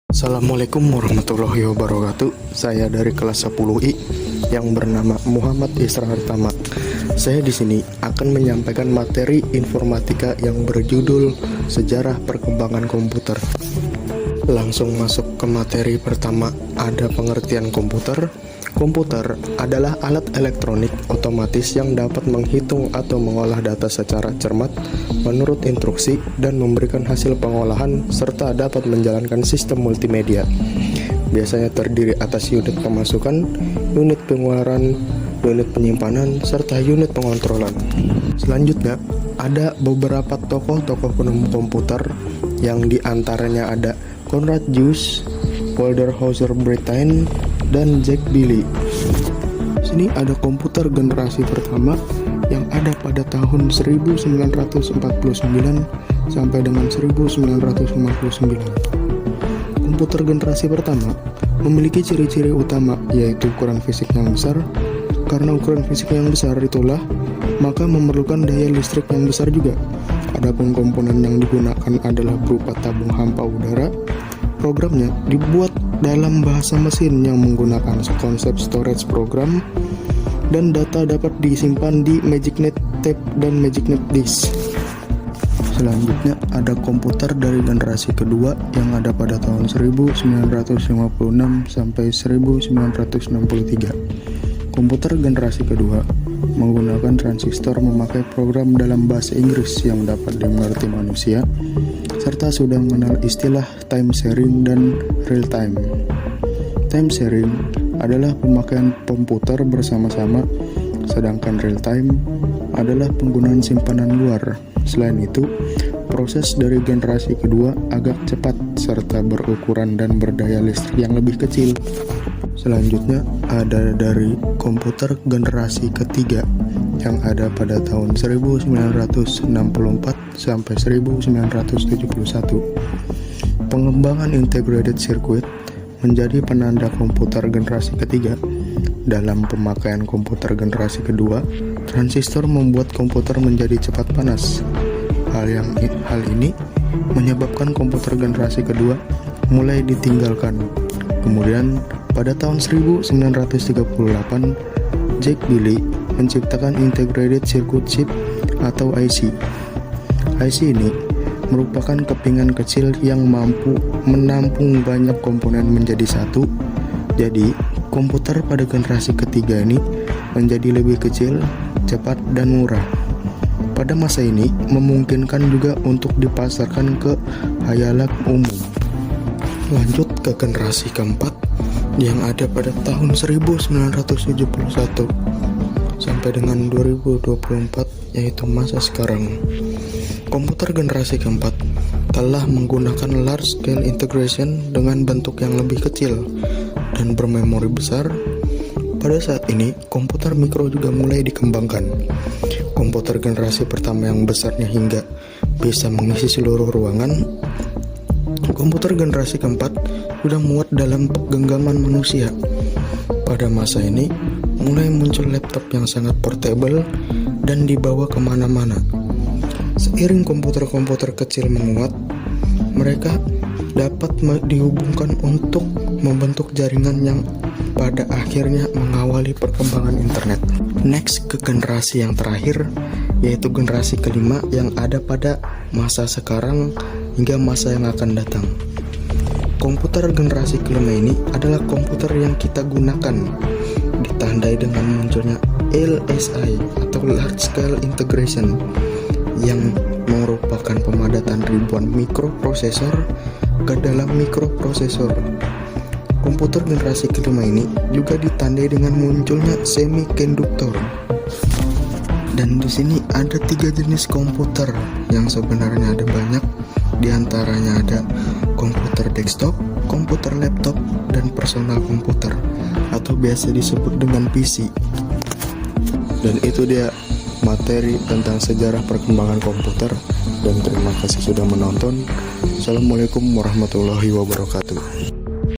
Assalamualaikum warahmatullahi wabarakatuh. Saya dari kelas 10I yang bernama Muhammad Israr Tamat. Saya di sini akan menyampaikan materi informatika yang berjudul Sejarah Perkembangan Komputer. Langsung masuk ke materi pertama, ada pengertian komputer. Komputer adalah alat elektronik otomatis yang dapat menghitung atau mengolah data secara cermat menurut instruksi dan memberikan hasil pengolahan serta dapat menjalankan sistem multimedia. Biasanya terdiri atas unit pemasukan, unit pengeluaran, unit penyimpanan, serta unit pengontrolan. Selanjutnya, ada beberapa tokoh-tokoh penemu komputer yang diantaranya ada Konrad Zuse, Walter Hauser Brittain, dan Jack Billy. Sini ada komputer generasi pertama yang ada pada tahun 1949 sampai dengan 1959. Komputer generasi pertama memiliki ciri-ciri utama, yaitu ukuran fisik yang besar. Karena ukuran fisik yang besar itulah, maka memerlukan daya listrik yang besar juga. Adapun komponen yang digunakan adalah berupa tabung hampa udara. Programnya dibuat dalam bahasa mesin yang menggunakan konsep storage program, dan data dapat disimpan di magicnet tape dan magicnet disk. Selanjutnya ada komputer dari generasi kedua yang ada pada tahun 1956 sampai 1963. Komputer generasi kedua menggunakan transistor, memakai program dalam bahasa Inggris yang dapat dimengerti manusia, serta sudah mengenal istilah time sharing dan real time. Time sharing adalah pemakaian komputer bersama-sama, sedangkan real time adalah penggunaan simpanan luar. Selain itu, proses dari generasi kedua agak cepat serta berukuran dan berdaya listrik yang lebih kecil. Selanjutnya ada dari komputer generasi ketiga yang ada pada tahun 1964 sampai 1971. Pengembangan integrated circuit menjadi penanda komputer generasi ketiga. Dalam pemakaian komputer generasi kedua, transistor membuat komputer menjadi cepat panas. Hal ini menyebabkan komputer generasi kedua mulai ditinggalkan. Kemudian pada tahun 1938, Jack Billy menciptakan Integrated Circuit Chip atau IC. IC ini merupakan kepingan kecil yang mampu menampung banyak komponen menjadi satu. Jadi, komputer pada generasi ketiga ini menjadi lebih kecil, cepat, dan murah. Pada masa ini, memungkinkan juga untuk dipasarkan ke khalayak umum. Lanjut ke generasi keempat yang ada pada tahun 1971 sampai dengan 2024, yaitu masa sekarang. Komputer generasi keempat telah menggunakan large scale integration dengan bentuk yang lebih kecil dan bermemori besar. Pada saat ini, komputer mikro juga mulai dikembangkan. Komputer generasi pertama yang besarnya hingga bisa mengisi seluruh ruangan. Komputer generasi keempat sudah muat dalam genggaman manusia. Pada masa ini, mulai muncul laptop yang sangat portable dan dibawa kemana-mana. Seiring komputer-komputer kecil menguat, mereka dapat dihubungkan untuk membentuk jaringan yang pada akhirnya mengawali perkembangan internet. Next ke generasi yang terakhir, yaitu generasi kelima yang ada pada masa sekarang hingga masa yang akan datang. Komputer generasi kelima ini adalah komputer yang kita gunakan, ditandai dengan munculnya LSI atau Large Scale Integration, yang merupakan pemadatan ribuan mikroprosesor ke dalam mikroprosesor. Komputer generasi kelima ini juga ditandai dengan munculnya semikonduktor. Dan di sini ada 3 jenis komputer yang sebenarnya ada banyak. Di antaranya ada komputer desktop, komputer laptop, dan personal komputer atau biasa disebut dengan PC. Dan itu dia materi tentang sejarah perkembangan komputer, dan terima kasih sudah menonton. Assalamualaikum warahmatullahi wabarakatuh.